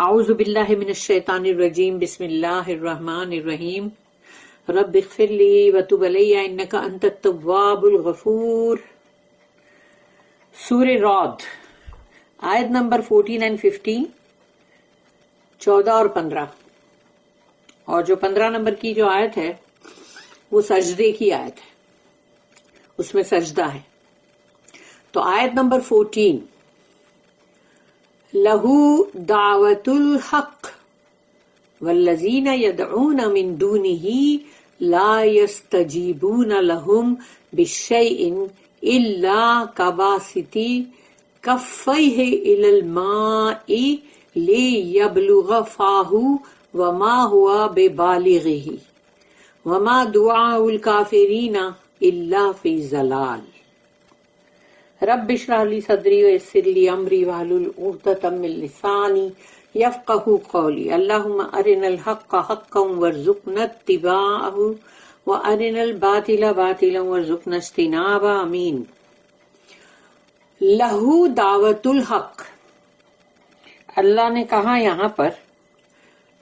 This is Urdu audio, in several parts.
اعوذ باللہ من الشیطان الرجیم بسم اللہ الرحمن الرحیم رب اغفر لی وتب علی انک انت التواب الغفور۔ سورہ رعد آیت نمبر 14 and 15، 14 اور 15، اور جو 15 نمبر کی جو آیت ہے وہ سجدے کی آیت ہے، اس میں سجدہ ہے۔ تو آیت نمبر 14، لہو دعوت الحق والذین یدعون من دونہ لا یستجیبون لہم بشیء الا کباسط کفیہ الی الماء لیبلغ فاہ وما ہوا ببالغہ وما دعاء الکافرین الا فی ضلال۔ رب اشرح لی صدری ویسر لی امری واحلل عقدۃ من لسانی یفقہوا قولی۔ اللہم ارنا الحق حقا وارزقنا اتباعہ وارنا الباطل باطلا وارزقنا اجتنابہ، آمین۔ لہو دعوت الحق، اللہ نے کہا یہاں پر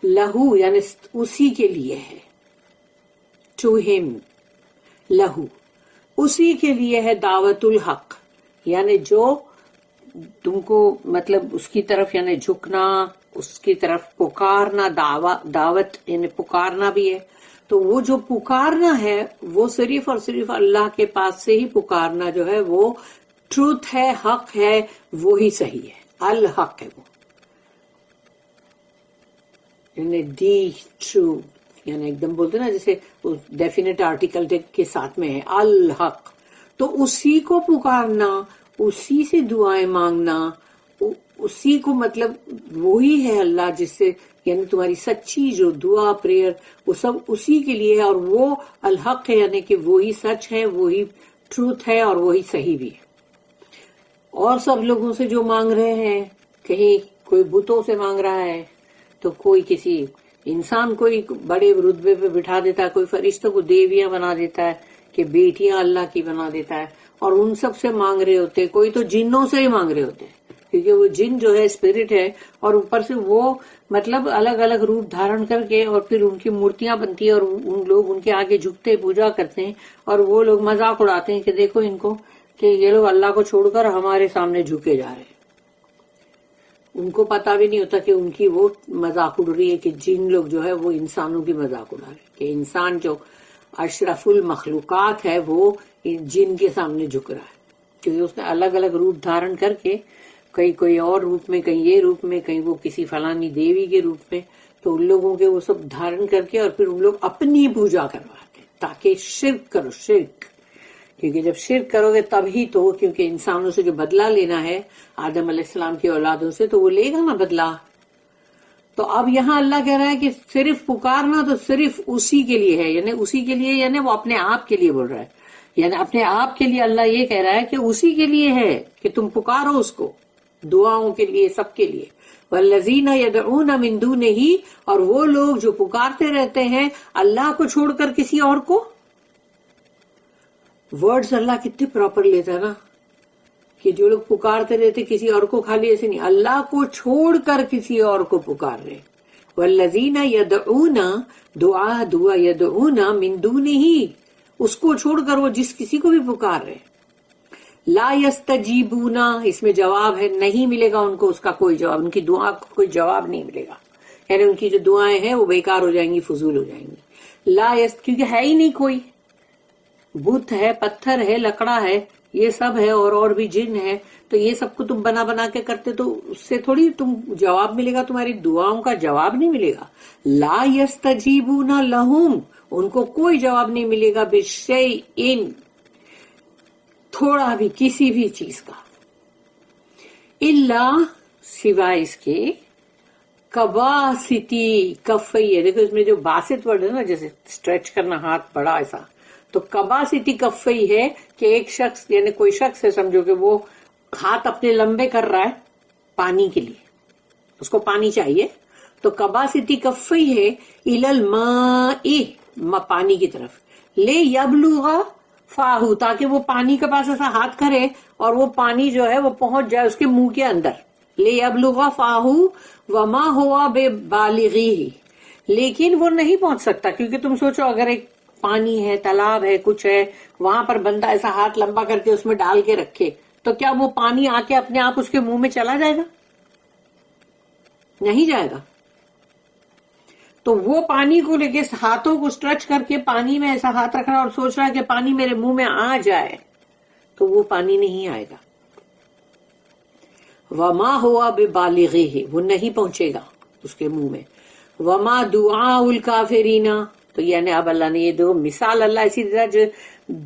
لہو یعنی اسی کے لیے ہے، ٹو ہم، لہو اسی کے لیے ہے دعوت الحق، یعنی جو تم کو مطلب اس کی طرف یعنی جھکنا، اس کی طرف پکارنا، دعوت یعنی پکارنا بھی ہے۔ تو وہ جو پکارنا ہے وہ صرف اور صرف اللہ کے پاس سے ہی پکارنا جو ہے وہ ٹروتھ ہے، حق ہے، وہی صحیح ہے، الحق ہے وہ، یعنی دی ٹرو، یعنی ایک دم بولتے نا جیسے ڈیفینیٹ آرٹیکل کے ساتھ میں ہے الحق۔ تو اسی کو پکارنا، اسی سے دعائیں مانگنا، اسی کو مطلب وہی ہے اللہ جس سے یعنی تمہاری سچی جو دعا پریئر وہ سب اسی کے لیے ہے، اور وہ الحق ہے یعنی کہ وہی سچ ہے، وہی ٹروتھ ہے اور وہی صحیح بھی ہے۔ اور سب لوگوں سے جو مانگ رہے ہیں، کہیں کوئی بتوں سے مانگ رہا ہے تو کوئی کسی انسان کو بڑے رتبے پہ بٹھا دیتا ہے، کوئی فرشتوں کو دیویاں بنا دیتا ہے کہ بیٹیاں اللہ کی بنا دیتا ہے، اور ان سب سے مانگ رہے ہوتے، کوئی تو جنوں سے ہی مانگ رہے ہوتے ہیں، کیونکہ وہ جن جو ہے اسپرٹ ہے، اور اوپر سے وہ مطلب الگ الگ روپ دھارن کر کے اور پھر ان کی مورتیاں بنتی ہیں اور ان لوگ ان کے آگے جھکتے پوجا کرتے ہیں، اور وہ لوگ مذاق اڑاتے ہیں کہ دیکھو ان کو کہ یہ لوگ اللہ کو چھوڑ کر ہمارے سامنے جھکے جا رہے ہیں۔ ان کو پتا بھی نہیں ہوتا کہ ان کی وہ مذاق اڑ رہی ہے کہ جن لوگ جو ہے وہ انسانوں کی مذاق اڑا رہے ہیں، کہ انسان جو اشرف المخلوقات ہے وہ جن کے سامنے جھک رہا ہے، کیونکہ اس نے الگ الگ روپ دھارن کر کے، کہیں کوئی اور روپ میں، کہیں یہ روپ میں، کہیں وہ کسی فلانی دیوی کے روپ میں، تو ان لوگوں کے وہ سب دھارن کر کے اور پھر ان لوگ اپنی پوجا کرواتے ہیں تاکہ شرک کرو، شرک، کیونکہ جب شرک کرو گے تب ہی تو، کیونکہ انسانوں سے جو بدلہ لینا ہے آدم علیہ السلام کی اولادوں سے تو وہ لے گا نا بدلہ۔ تو اب یہاں اللہ کہہ رہا ہے کہ صرف پکارنا تو صرف اسی کے لیے ہے، یعنی اسی کے لیے یعنی وہ اپنے آپ کے لیے بول رہا ہے، یعنی اپنے آپ کے لیے اللہ یہ کہہ رہا ہے کہ اسی کے لیے ہے کہ تم پکارو اس کو، دعاؤں کے لیے، سب کے لیے۔ والذین یدعون من دونہ، اور وہ لوگ جو پکارتے رہتے ہیں اللہ کو چھوڑ کر کسی اور کو۔ ورڈز اللہ کتنے پراپر لیتا ہے نا، کہ جو لوگ پکارتے رہتے کسی اور کو، خالی ایسے نہیں، اللہ کو چھوڑ کر کسی اور کو پکار رہے۔ والذین یدعون، دعا یدعون من دونہ، اس کو چھوڑ کر وہ جس کسی کو بھی پکار رہے۔ لا یستجیبون، اس میں جواب ہے، نہیں ملے گا ان کو اس کا کوئی جواب، ان کی دعا کو کوئی جواب نہیں ملے گا، یعنی ان کی جو دعائیں ہیں وہ بیکار ہو جائیں گی، فضول ہو جائیں گی۔ کیونکہ ہے ہی نہیں کوئی، بت ہے، پتھر ہے، لکڑا ہے، یہ سب ہے، اور بھی جن ہے، تو یہ سب کو تم بنا بنا کے کرتے تو اس سے تھوڑی تم جواب ملے گا، تمہاری دعاؤں کا جواب نہیں ملے گا۔ لا یستجیبون لہم، ان کو کوئی جواب نہیں ملے گا، بشیء، تھوڑا بھی، کسی بھی چیز کا، الا، سوائے اس کے، کباسطی کفیہ، دیکھو اس میں جو باسط ورڈ ہے نا، جیسے اسٹریچ کرنا ہاتھ بڑا ایسا، تو کباسطی کفی ہے کہ ایک شخص یعنی کوئی شخص ہے، سمجھو کہ وہ ہاتھ اپنے لمبے کر رہا ہے پانی کے لیے، اس کو پانی چاہیے، تو کباسطی کفی ہے الی الماء، پانی کی طرف، لے یبلغ فاہو، تاکہ وہ پانی کے پاس ایسا ہاتھ کرے اور وہ پانی جو ہے وہ پہنچ جائے اس کے منہ کے اندر، لِيَبْلُغَ فَاهُ وَمَا هُوَ بِبَالِغِهِ، لیکن وہ نہیں پہنچ سکتا، کیونکہ تم سوچو اگر ایک پانی ہے، تالاب ہے، کچھ ہے، وہاں پر بندہ ایسا ہاتھ لمبا کر کے اس میں ڈال کے رکھے تو کیا وہ پانی آ کے اپنے آپ اس کے منہ میں چلا جائے گا؟ نہیں جائے گا. تو وہ پانی کو لے کے ہاتھوں کو اسٹریچ کر کے پانی میں ایسا ہاتھ رکھ رہا اور سوچ رہا ہے کہ پانی میرے منہ میں آ جائے، تو وہ پانی نہیں آئے گا. وما ہوا ببالغہ، وہ نہیں پہنچے گا اس کے منہ میں. وما دعاء الکافرین، تو یعنی اب اللہ نے یہ دو مثال، اللہ اسی طرح جو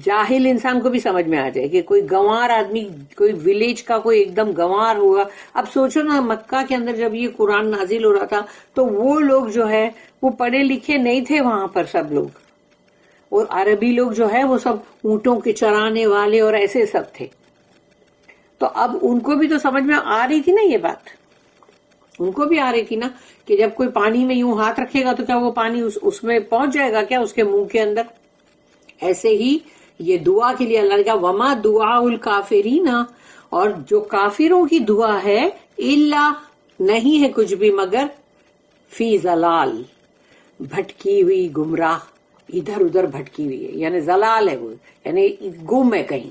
جاہل انسان کو بھی سمجھ میں آ جائے کہ کوئی گنوار آدمی، کوئی ولیج کا کوئی ایک دم گنوار ہوگا. اب سوچو نا، مکہ کے اندر جب یہ قرآن نازل ہو رہا تھا تو وہ لوگ جو ہے وہ پڑھے لکھے نہیں تھے وہاں پر سب لوگ، اور عربی لوگ جو ہے وہ سب اونٹوں کے چرانے والے اور ایسے سب تھے. تو اب ان کو بھی تو سمجھ میں آ رہی تھی نا یہ بات، ان کو بھی آ رہی تھی نا کہ جب کوئی پانی میں یوں ہاتھ رکھے گا تو کیا وہ پانی اس میں پہنچ جائے گا کیا اس کے منہ کے اندر؟ ایسے ہی یہ دعا کے لیے اللہ نے کہا وما دعاء الکافرین، اور جو کافروں کی دعا ہے الا، نہیں ہے کچھ بھی مگر فی ضلال، بھٹکی ہوئی، گمراہ، ادھر ادھر بھٹکی ہوئی ہے، یعنی ضلال ہے وہ، یعنی گم ہے کہیں.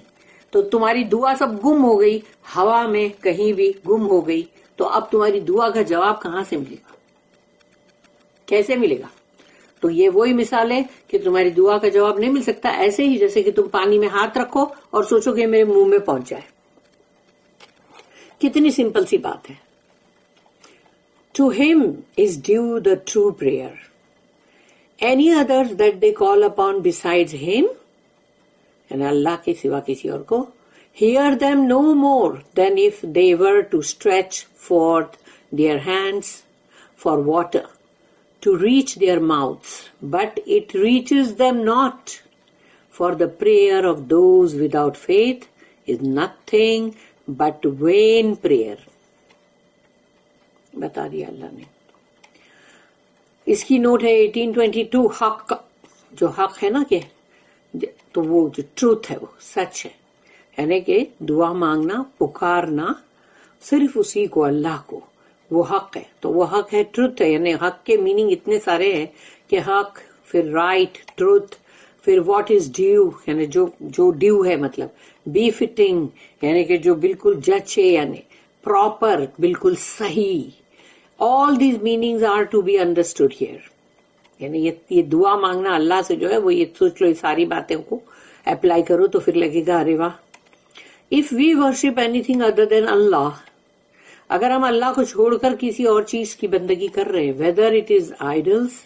تو تمہاری دعا سب گم ہو گئی، ہوا میں کہیں بھی گم ہو گئی، تو اب تمہاری دعا کا جواب کہاں سے ملے گا؟ کیسے ملے گا؟ تو یہ وہی مثال ہے کہ تمہاری دعا کا جواب نہیں مل سکتا، ایسے ہی جیسے کہ تم پانی میں ہاتھ رکھو اور سوچو کہ میرے منہ میں پہنچ جائے. کتنی سمپل سی بات ہے. To him is due the true prayer. Any others that they call upon besides him, یعنی اللہ کے سوا کسی اور کو، hear them no more than if they were to stretch forth their hands for water to reach their mouths, but it reaches them not, for the prayer of those without faith is nothing but vain prayer. بتا دیا اللہ نے. اس کی نوٹ ہے 1822، حق، جو حق ہے نا کہ تو وہ جو ٹروتھ ہے وہ سچ ہے، یعنی کہ دعا مانگنا، پکارنا صرف اسی کو، اللہ کو، وہ حق ہے. تو وہ حق ہے، ٹروتھ ہے. یعنی حق کے میننگ اتنے سارے ہیں کہ حق، پھر رائٹ، ٹروتھ، پھر واٹ از ڈیو، یعنی جو ڈیو ہے مطلب، بی فٹنگ یعنی کہ جو بالکل جچ ہے، یعنی پراپر، بالکل صحیح. All these meanings are to be understood here. یعنی یہ دعا مانگنا اللہ سے جو ہے وہ، یہ سوچ لو، یہ ساری باتیں کو اپلائی کرو تو پھر لگے گا ارے واہ. If we worship anything other than Allah, اگر ہم اللہ کو چھوڑ کر کسی اور چیز کی بندگی کر رہے ہیں، ویدر اٹ از آئیڈلس،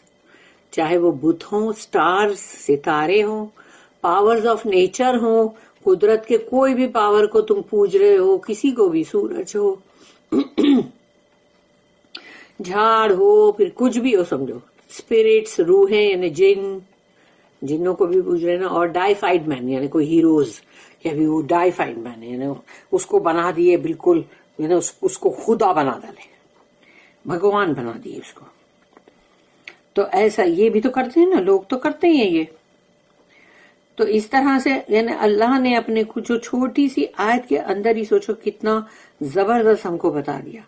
چاہے وہ بت ہوں، سٹارز، ستارے ہوں، پاورز آف نیچر ہوں، قدرت کے کوئی بھی پاور کو تم پوج رہے ہو، کسی کو بھی، سورج ہو، جھاڑ ہو، پھر کچھ بھی ہو سمجھو، اسپرٹس، روحیں یعنی جنوں کو بھی پوج رہے نا. اور ڈائیفائڈ مین یعنی کوئی ہیروز، کہ ابھی وہ ڈائیفائڈ مین ہے، یعنی اس کو بنا دیے بالکل، یعنی اس کو خدا بنا ڈالے، بھگوان بنا دیے اس کو. تو ایسا یہ بھی تو کرتے ہیں نا لوگ، تو کرتے ہی ہیں یہ. تو اس طرح سے یعنی اللہ نے اپنے کچھ جو چھوٹی سی آیت کے اندر ہی سوچو کتنا زبردست ہم کو بتا دیا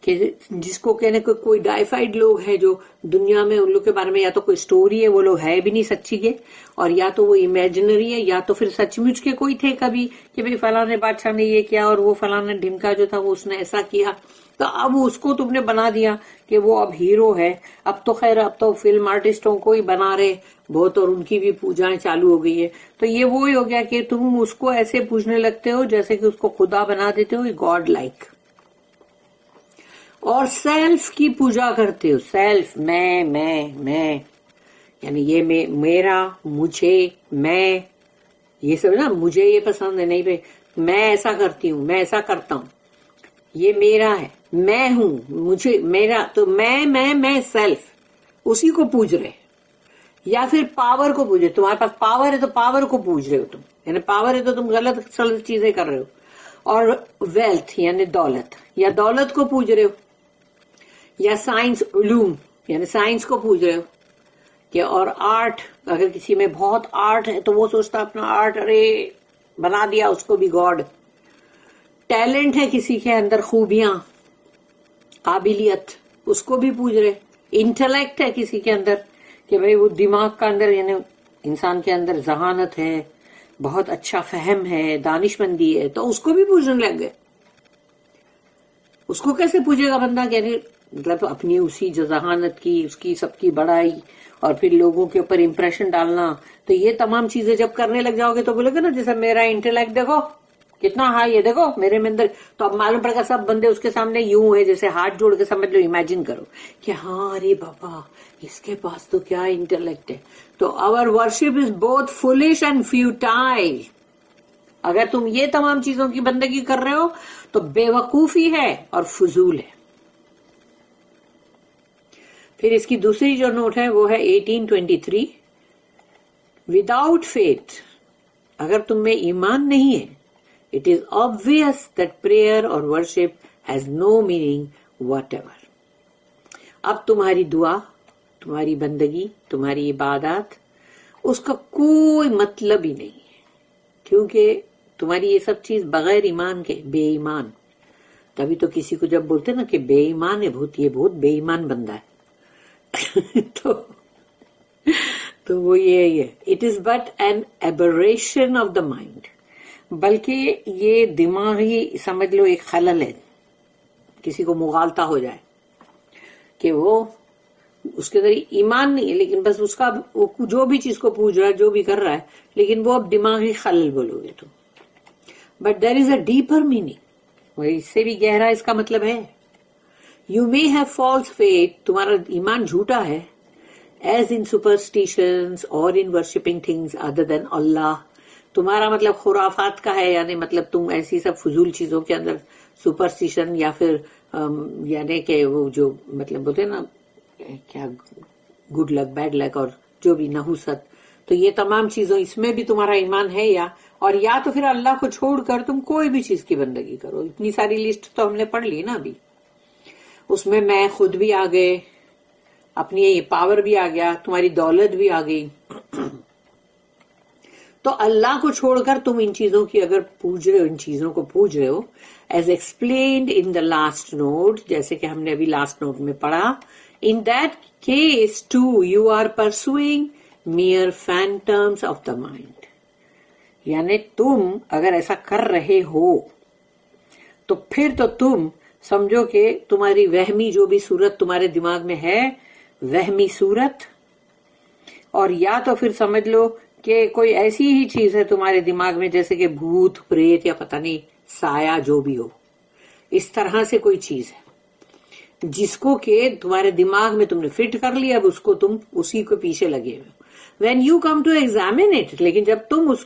کہ جس کو کہنے کو کوئی ڈائیفائڈ لوگ ہیں جو دنیا میں، ان لوگ کے بارے میں یا تو کوئی سٹوری ہے، وہ لوگ ہے بھی نہیں سچی کے، اور یا تو وہ امیجنری ہے، یا تو پھر سچ مچ کے کوئی تھے کبھی کہ بھئی فلاں بادشاہ نے یہ کیا اور وہ فلاں ڈھمکا جو تھا وہ اس نے ایسا کیا. تو اب اس کو تم نے بنا دیا کہ وہ اب ہیرو ہے. اب تو خیر اب تو فلم آرٹسٹوں کو ہی بنا رہے بہت، اور ان کی بھی پوجائیں چالو ہو گئی ہے. تو یہ وہی ہو گیا کہ تم اس کو ایسے پوجنے لگتے ہو جیسے کہ اس کو خدا بنا دیتے ہو، گاڈ لائک. اور سیلف کی پوجا کرتے ہو، سیلف، میں یعنی یہ میرا، مجھے، میں، یہ سب نا، مجھے یہ پسند ہے، نہیں بھائی میں ایسا کرتی ہوں، میں ایسا کرتا ہوں، یہ میرا ہے، میں ہوں، مجھے، میرا. تو میں سیلف، اسی کو پوج رہے. یا پھر پاور کو پوج رہے، تمہارے پاس پاور ہے تو پاور کو پوج رہے ہو تم، یعنی پاور ہے تو تم غلط چیزیں کر رہے ہو. اور ویلتھ یعنی دولت، یا دولت کو پوج رہے ہو. یا سائنس، علوم یعنی سائنس کو پوج رہے ہو. کہ اور آرٹ، اگر کسی میں بہت آرٹ ہے تو وہ سوچتا اپنا آرٹ، ارے بنا دیا اس کو بھی گاڈ. ٹیلنٹ ہے کسی کے اندر، خوبیاں، قابلیت اس کو بھی پوج رہے. انٹلیکٹ ہے کسی کے اندر کہ بھئی وہ دماغ کا اندر یعنی انسان کے اندر ذہانت ہے, بہت اچھا فہم ہے, دانش مندی ہے, تو اس کو بھی پوجنے لگ گئے. اس کو کیسے پوجے گا بندہ, یعنی مطلب اپنی اسی جو ذہانت کی, اس کی سب کی بڑائی, اور پھر لوگوں کے اوپر امپریشن ڈالنا. تو یہ تمام چیزیں جب کرنے لگ جاؤ گے تو بولے گا نا جیسے میرا انٹلیکٹ دیکھو کتنا ہائی ہے, دیکھو میرے میں اندر. تو اب معلوم پڑے گا سب بندے اس کے سامنے یوں ہے جیسے ہاتھ جوڑ کے سمجھ لو, امیجن کرو کہ ہاں ارے بابا اس کے پاس تو کیا انٹلیکٹ ہے. تو our worship is both foolish and futile. اگر تم یہ تمام چیزوں کی بندگی کر رہے ہو تو بے وقوفی ہے اور فضول ہے. پھر اس کی دوسری جو نوٹ ہے وہ ہے 1823. Without faith, اگر تم میں ایمان نہیں ہے, it is obvious that prayer or worship has no meaning whatever. اب تمہاری دعا, تمہاری بندگی, تمہاری عبادات, اس کا کوئی مطلب ہی نہیں ہے, کیونکہ تمہاری یہ سب چیز بغیر ایمان کے, بے ایمان. تبھی تو کسی کو جب بولتے نا کہ بے ایمان ہے بہت, یہ بہت بے ایمان بندہ ہے, تو وہ یہ it is but N aberration of the mind, بلکہ یہ دماغی سمجھ لو ایک خلل ہے. کسی کو مغالطہ ہو جائے کہ وہ اس کے اندر ایمان نہیں ہے, لیکن بس اس کا جو بھی چیز کو پوج رہا ہے, جو بھی کر رہا ہے, لیکن وہ اب دماغی خلل بولو گے تو. But there is a deeper meaning, اس سے بھی گہرا اس کا مطلب ہے. You may have false faith, تمہارا ایمان جھوٹا ہے, as in superstitions or in worshipping things other than Allah. تمہارا مطلب خرافات کا ہے, یعنی مطلب تم ایسی سب فضول چیزوں کے اندر سپرسٹیشن یا پھر یعنی کہ وہ جو مطلب بولتے ہیں نا کیا گڈ لک بیڈ لک اور جو بھی نحوست, تو یہ تمام چیزوں اس میں بھی تمہارا ایمان ہے یا تو پھر اللہ کو چھوڑ کر تم کوئی بھی چیز کی بندگی کرو. اتنی ساری لسٹ تو ہم نے پڑھ لی نا ابھی, اس میں میں خود بھی آ گئے, اپنی یہ پاور بھی آ گیا, تمہاری دولت بھی آ گئی. تو اللہ کو چھوڑ کر تم ان چیزوں کی اگر پوج رہے ہو, ان چیزوں کو پوج رہے ہو, as explained in the last note, جیسے کہ ہم نے ابھی لاسٹ نوٹ میں پڑھا, in that case too you are pursuing mere phantoms of the mind. یعنی تم اگر ایسا کر رہے ہو تو پھر تو تم سمجھو کہ تمہاری وہمی جو بھی صورت تمہارے دماغ میں ہے, وہمی صورت, اور یا تو پھر سمجھ لو کہ کوئی ایسی ہی چیز ہے تمہارے دماغ میں جیسے کہ بھوت پریت یا پتہ نہیں سایہ جو بھی ہو, اس طرح سے کوئی چیز ہے جس کو کہ تمہارے دماغ میں تم نے فٹ کر لیا, اب اس کو تم اسی کو پیچھے لگے ہوئے. When you come to examine it, لیکن جب تم اس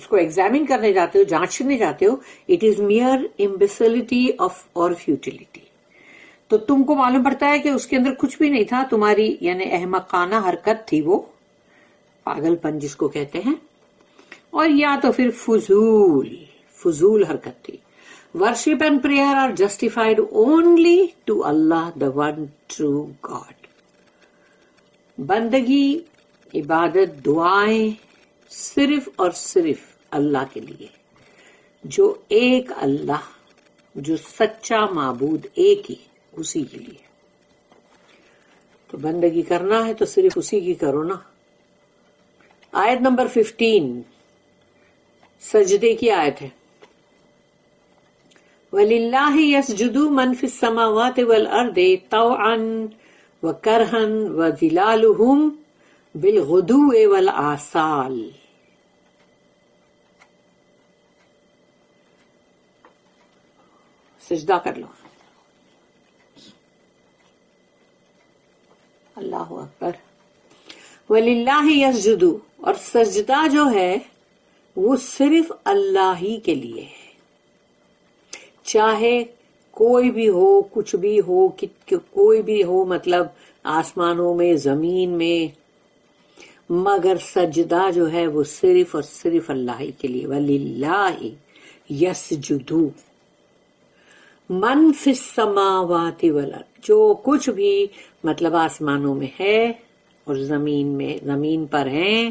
کو ایگزامن کرنے جاتے ہو, جانچنے جاتے ہو, اٹ از میئر امبیسلٹی آف اور فیوٹیلٹی. تو تم کو معلوم پڑتا ہے کہ اس کے اندر کچھ بھی نہیں تھا, تمہاری یعنی احمقانہ حرکت تھی, وہ پاگل پن جس کو کہتے ہیں, اور یا تو پھر فضول حرکت تھی. Worship and prayer are justified only to Allah the one true God. بندگی, عبادت, دعائیں صرف اور صرف اللہ کے لیے, جو ایک اللہ, جو سچا معبود ایک ہی, اسی کے لیے. تو بندگی کرنا ہے تو صرف اسی کی کرو نا. آیت نمبر 15 سجدے کی آیت ہے. وَلِلَّهِ يَسْجُدُ مَنْ فِي السَّمَاوَاتِ وَالْأَرْضِ طَوْعًا وَكَرْهًا وَظِلَالُهُمْ بِالْغُدُوِّ وَالْآصَالِ. سجدہ کر لو. اللہ اکبر. وَلِلَّهِ يَسْجُدُ, اور سجدہ جو ہے وہ صرف اللہ ہی کے لیے ہے. چاہے کوئی بھی ہو, کچھ بھی ہو, کوئی بھی ہو, مطلب آسمانوں میں, زمین میں, مگر سجدہ جو ہے وہ صرف اور صرف اللہ ہی کے لیے. وَلِلَّهِ يَسْجُدُ مَنْ فِي السَّمَاوَاتِ وَالْأَرْضِ, جو کچھ بھی مطلب آسمانوں میں ہے اور زمین پر ہیں,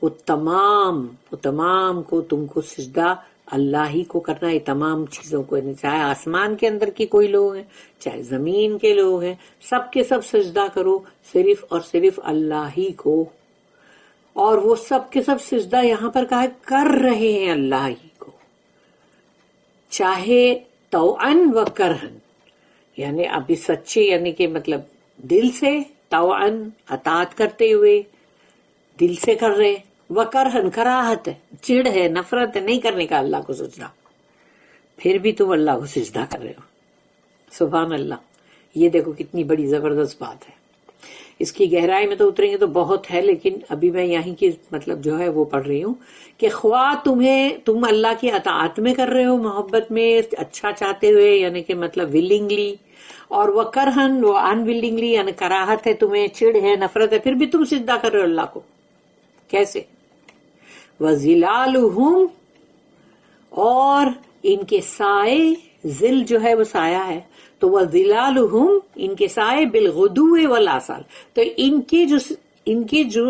وہ تمام کو تم کو سجدہ اللہ ہی کو کرنا ہے تمام چیزوں کو، چاہے آسمان کے اندر کے کوئی لوگ ہیں، چاہے زمین کے لوگ ہیں، سب کے سب سجدہ کرو صرف اور صرف اللہ ہی کو. اور وہ سب کے سب سجدہ یہاں پر کہا کر رہے ہیں اللہ ہی کو، چاہے طوعاً و کرہن، یعنی ابھی سچے، یعنی کہ مطلب دل سے، طوعاً اطاعت کرتے ہوئے دل سے کر رہے، و کرہن کراہت ہے، چڑ ہے، نفرت ہے نہیں کرنے کا اللہ کو سجدہ، پھر بھی تم اللہ کو سجدہ کر رہے ہو. سبحان اللہ. یہ دیکھو کتنی بڑی زبردست بات ہے. اس کی گہرائی میں تو اتریں گے تو بہت ہے، لیکن ابھی میں یہیں کی مطلب جو ہے وہ پڑھ رہی ہوں کہ خواہ تم اللہ کی اطاعت میں کر رہے ہو، محبت میں، اچھا چاہتے ہوئے، یعنی کہ مطلب ولنگلی، اور وہ کرہن وہ ان ولنگلی، یعنی کراہت ہے تمہیں، چڑ ہے، نفرت ہے، پھر بھی تم سجدہ کر رہے ہو اللہ کو. کیسے؟ وَظِلَالُهُمْ، اور ان کے سائے، ذل جو ہے وہ سایہ ہے، تو وَظِلَالُهُمْ ان کے سائے، بِالْغُدُوِّ وَالْآصَالِ، تو ان کے جو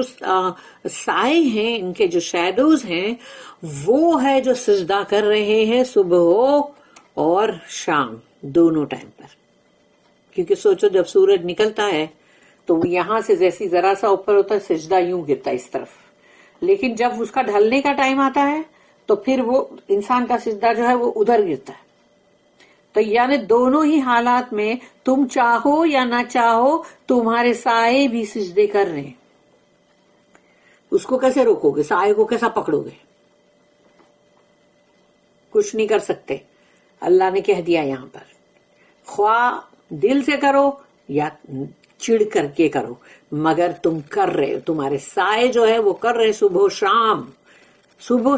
سائے ہیں، ان کے جو شیڈوز ہیں، وہ ہے جو سجدہ کر رہے ہیں صبح اور شام دونوں ٹائم پر. کیونکہ سوچو جب سورج نکلتا ہے تو یہاں سے جیسی ذرا سا اوپر ہوتا ہے، سجدہ یوں گرتا ہے اس طرف، لیکن جب اس کا ڈھلنے کا ٹائم آتا ہے تو پھر وہ انسان کا سجدہ جو ہے وہ ادھر گرتا ہے. تو یعنی دونوں ہی حالات میں تم چاہو یا نہ چاہو تمہارے سائے بھی سجدے کر رہے ہیں. اس کو کیسے روکو گے؟ سائے کو کیسا پکڑو گے؟ کچھ نہیں کر سکتے. اللہ نے کہہ دیا یہاں پر خواہ دل سے کرو یا چڑ کر کے کرو، مگر تم کر رہے ہو، تمہارے سائے جو ہے وہ کر رہے، صبح و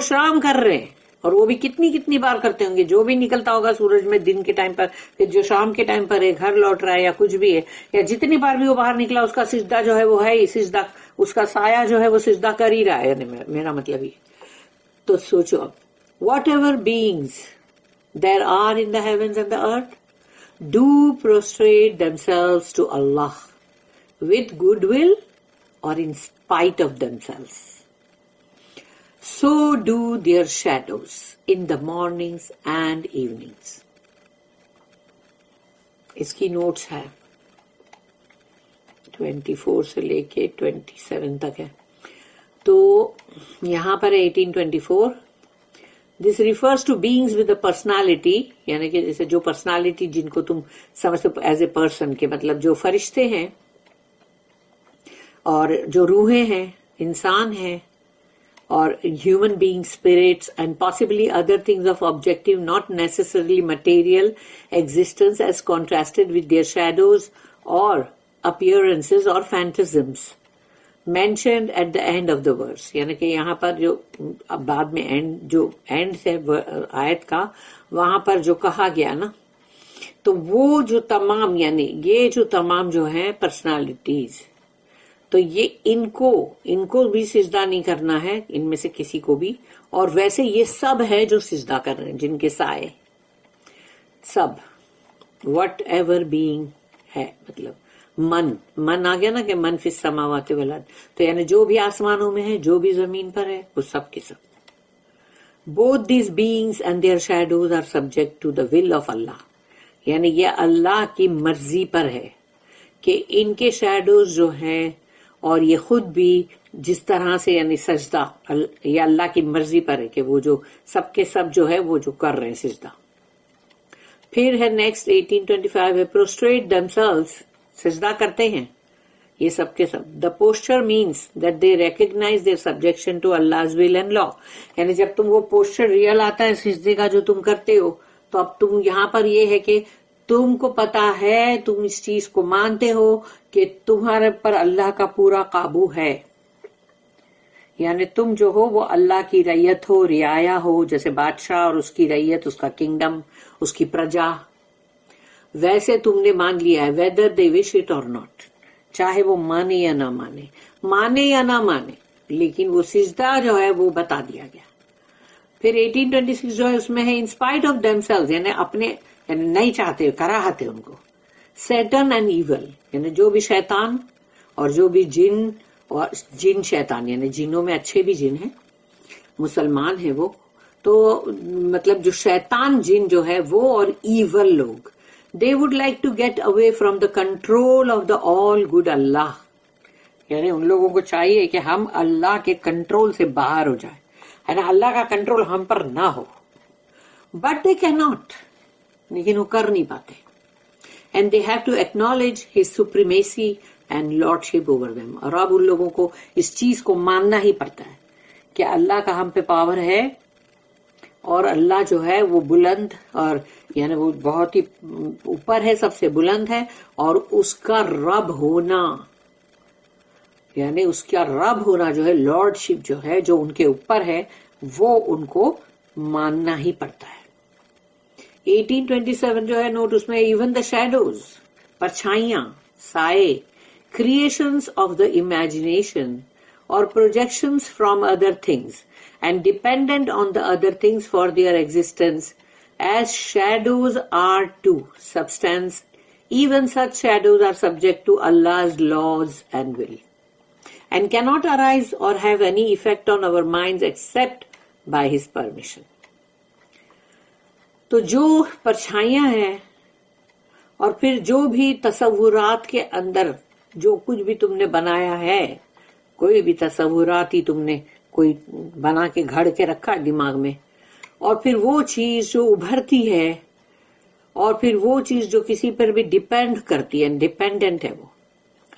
شام کر رہے ہیں. اور وہ بھی کتنی بار کرتے ہوں گے، جو بھی نکلتا ہوگا سورج میں دن کے ٹائم پر، پھر جو شام کے ٹائم پر ہے، گھر لوٹ رہا ہے یا کچھ بھی ہے، یا جتنی بار بھی وہ باہر نکلا، اس کا سجدہ جو ہے وہ ہے ہی سجدہ، اس کا سایہ جو ہے وہ سجدہ کر ہی رہا ہے. یعنی میرا مطلب یہ. تو سوچو اب what ever beings there are in the heavens and the earth do prostrate themselves to Allah with goodwill or in spite of themselves. So do their shadows in the mornings and evenings. اس کی نوٹس ہے 24 سے لے کے 27 تک ہے. تو یہاں پر 1824 This refers to beings with a personality، یعنی کہ جیسے جو پرسنالٹی جن کو تم سمجھتے ایز اے پرسن کے، مطلب جو فرشتے ہیں اور جو روحیں ہیں، انسان ہیں، اور human beings, spirits and possibly other things of objective, not necessarily material existence as contrasted with their shadows or appearances or phantasms mentioned at the end of the verse. یعنی کہ یہاں پر جو اب بعد میں جو اینڈ ہے آیت کا، وہاں پر جو کہا گیا نا، تو وہ جو تمام، یعنی یہ جو تمام جو ہیں پرسنالٹیز، تو یہ ان کو بھی سجدہ نہیں کرنا ہے، ان میں سے کسی کو بھی. اور ویسے یہ سب ہے جو سجدہ کر رہے ہیں، جن کے سائے سب وٹ ایور بینگ ہے، مطلب من آ گیا نا کہ من فی السماوات والارض، تو یعنی جو بھی آسمانوں میں ہے، جو بھی زمین پر ہے، وہ سب کے سب. both these beings and their shadows are subject to the will of Allah. یعنی یہ اللہ کی مرضی پر ہے کہ ان کے شیڈوز جو ہیں اور یہ خود بھی جس طرح سے، یعنی سجدہ یہ اللہ کی مرضی پر ہے کہ وہ جو سب کے سب جو ہے وہ جو کر رہے ہیں سجدہ. پھر ہے نیکسٹ 1825 ہے prostrate themselves، سجدہ کرتے ہیں یہ سب کے سب. The posture means that they recognise their subjection to Allah's will and law. یعنی جب تم وہ پوسچر ریئل آتا ہے سجدے کا جو تم کرتے ہو، تو اب تم یہاں پر یہ ہے کہ تم کو پتا ہے، تم اس چیز کو مانتے ہو کہ تمہارے پر اللہ کا پورا قابو ہے. یعنی تم جو ہو وہ اللہ کی رعیت ہو، رعایا ہو، جیسے بادشاہ اور اس کی رعیت، اس کا کنگڈم، اس کی پرجا، ویسے تم نے مان لیا ہے. whether they wish it or not، چاہے وہ مانے یا نہ مانے یا نہ مانے، لیکن وہ سجدہ جو ہے وہ بتا دیا گیا. پھر 1826 جو ہے اس میں ہے in spite of themselves، یعنی اپنے، یعنی نہیں چاہتے، کراہتے ان کو. Satan and evil، یعنی جو بھی شیطان اور جو بھی جن، اور جن شیطان یعنی جنوں میں اچھے بھی جن ہیں، مسلمان ہیں وہ، تو مطلب جو شیطان جن جو ہے وہ اور ایول لوگ they would like to get away from the control of the all good Allah. یعنی ان لوگوں کو چاہیے کہ ہم اللہ کے کنٹرول سے باہر ہو جائیں، ہے نا، اللہ کا کنٹرول ہم پر نہ ہو. بٹ they cannot، لیکن وہ کر نہیں پاتے. And they have to acknowledge his supremacy and lordship over them. اور اب ان لوگوں کو اس چیز کو ماننا ہی پڑتا ہے کہ اللہ کا ہم پہ پاور ہے، اور اللہ جو ہے وہ بلند، اور یعنی وہ بہت ہی اوپر ہے، سب سے بلند ہے، اور اس کا رب ہونا، یعنی اس کا رب ہونا جو ہے، لارڈ شپ جو ہے، جو ان کے اوپر ہے، وہ ان کو ماننا ہی پڑتا ہے. 1827 جو ہے نوٹ، اس میں ایون دا شیڈوز، پرچھائیاں، سائے، کریشنز آف دا امیجنیشن اور projections from other things and dependent on the other things for their existence, as shadows are to substance, even such shadows are subject to Allah's laws and will, and cannot arise or have any effect on our minds except by His permission. تو جو پرچھائیاں ہیں اور پھر جو بھی تصورات کے اندر جو کچھ بھی تم نے بنایا ہے، کوئی بھی تصورات ہی تم نے کوئی بنا کے گھڑ کے رکھا دماغ میں، اور پھر وہ چیز جو ابھرتی ہے، اور پھر وہ چیز جو کسی پر بھی ڈیپینڈ کرتی ہے، ڈیپینڈنٹ ہے وہ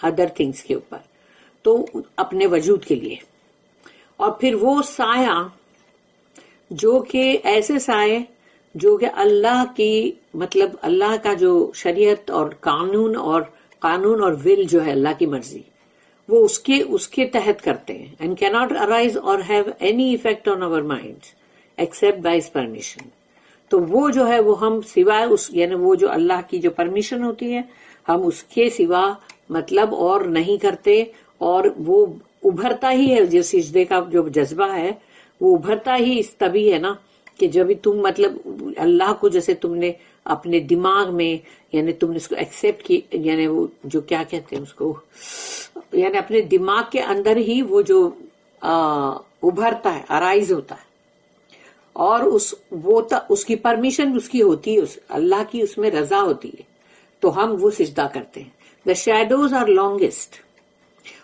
ادر تھنگس کے اوپر، تو اپنے وجود کے لیے، اور پھر وہ سایہ جو کہ ایسے سائے جو کہ اللہ کی مطلب اللہ کا جو شریعت اور قانون اور ول جو ہے، اللہ کی مرضی، وہ اس کے تحت کرتے ہیں. And cannot arise or have any effect on our mind except by his permission. تو وہ جو ہے وہ ہم سوائے اس، یعنی وہ جو اللہ کی جو پرمیشن ہوتی ہے، ہم اس کے سوا مطلب اور نہیں کرتے. اور وہ ابھرتا ہی ہے، جو سجدے کا جو جذبہ ہے وہ ابھرتا ہی اس طبی ہے نا، کہ جب تم مطلب اللہ کو جیسے تم نے اپنے دماغ میں، یعنی تم نے اس کو ایکسپٹ کی، یعنی وہ جو کیا کہتے ہیں اس کو، یعنی اپنے دماغ کے اندر ہی وہ جو ابھرتا ہے، ارائز ہوتا ہے، اور اس کی پرمیشن اس کی ہوتی ہے، اللہ کی اس میں رضا ہوتی ہے، تو ہم وہ سجدہ کرتے ہیں. دا شیڈوز آر لانگیسٹ،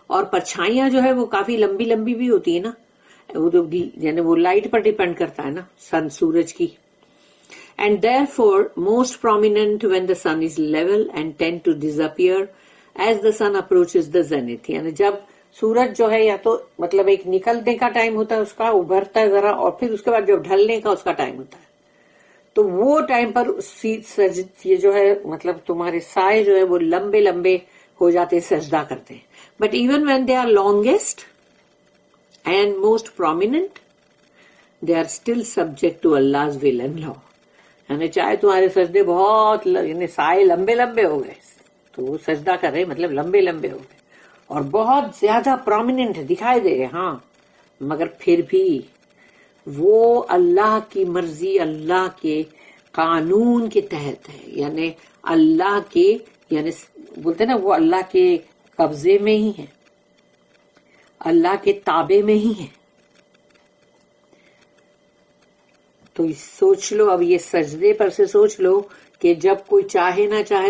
اور پرچھائیاں جو ہے وہ کافی لمبی لمبی بھی ہوتی ہے نا، یعنی وہ لائٹ پر ڈیپینڈ کرتا ہے نا، سن، سورج کی. And therefore most prominent when the sun is level and tend to disappear as the sun approaches the zenith. یعنی جب سورج جو ہے یا تو مطلب ایک نکلنے کا ٹائم ہوتا ہے اس کا، ابھرتا ہے ذرا، اور پھر اس کے بعد جب ڈھلنے کا اس کا ٹائم ہوتا ہے، تو وہ ٹائم پر یہ جو ہے مطلب تمہارے سائے جو ہے وہ لمبے لمبے ہو جاتے، سجدہ کرتے ہیں. But even when they are longest and most prominent they are still subject to Allah's will and law. یعنی چاہے تمہارے سجدے بہت یعنی سائے لمبے لمبے ہو گئے، تو وہ سجدہ کر رہے مطلب لمبے لمبے ہو گئے اور بہت زیادہ پرومیننٹ دکھائی دے رہے، ہاں، مگر پھر بھی وہ اللہ کی مرضی، اللہ کے قانون کے تحت ہے. یعنی اللہ کے، یعنی بولتے نا وہ اللہ کے قبضے میں ہی ہے، اللہ کے تابع میں ہی ہے. تو سوچ لو، اب یہ سجدے پر سے سوچ لو کہ جب کوئی چاہے نہ چاہے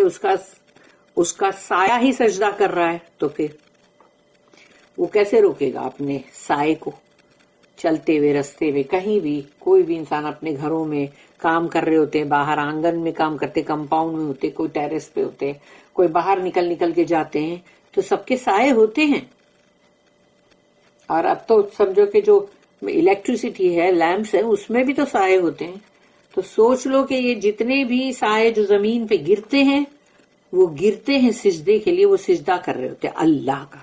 اس کا سایہ ہی سجدہ کر رہا ہے، تو پھر وہ کیسے روکے گا اپنے سائے کو؟ چلتے ہوئے، رستے میں، کہیں بھی کوئی بھی انسان اپنے گھروں میں کام کر رہے ہوتے ہیں، باہر آنگن میں کام کرتے، کمپاؤنڈ میں ہوتے، کوئی ٹیرس پہ ہوتے، کوئی باہر نکل کے جاتے ہیں، تو سب کے سائے ہوتے ہیں. اور اب تو سمجھو کہ جو الیکٹریسٹی ہے، لیمپس ہے، اس میں بھی تو سائے ہوتے ہیں. تو سوچ لو کہ یہ جتنے بھی سائے جو زمین پہ گرتے ہیں، وہ گرتے ہیں سجدے کے لیے، وہ سجدہ کر رہے ہوتے ہیں اللہ کا.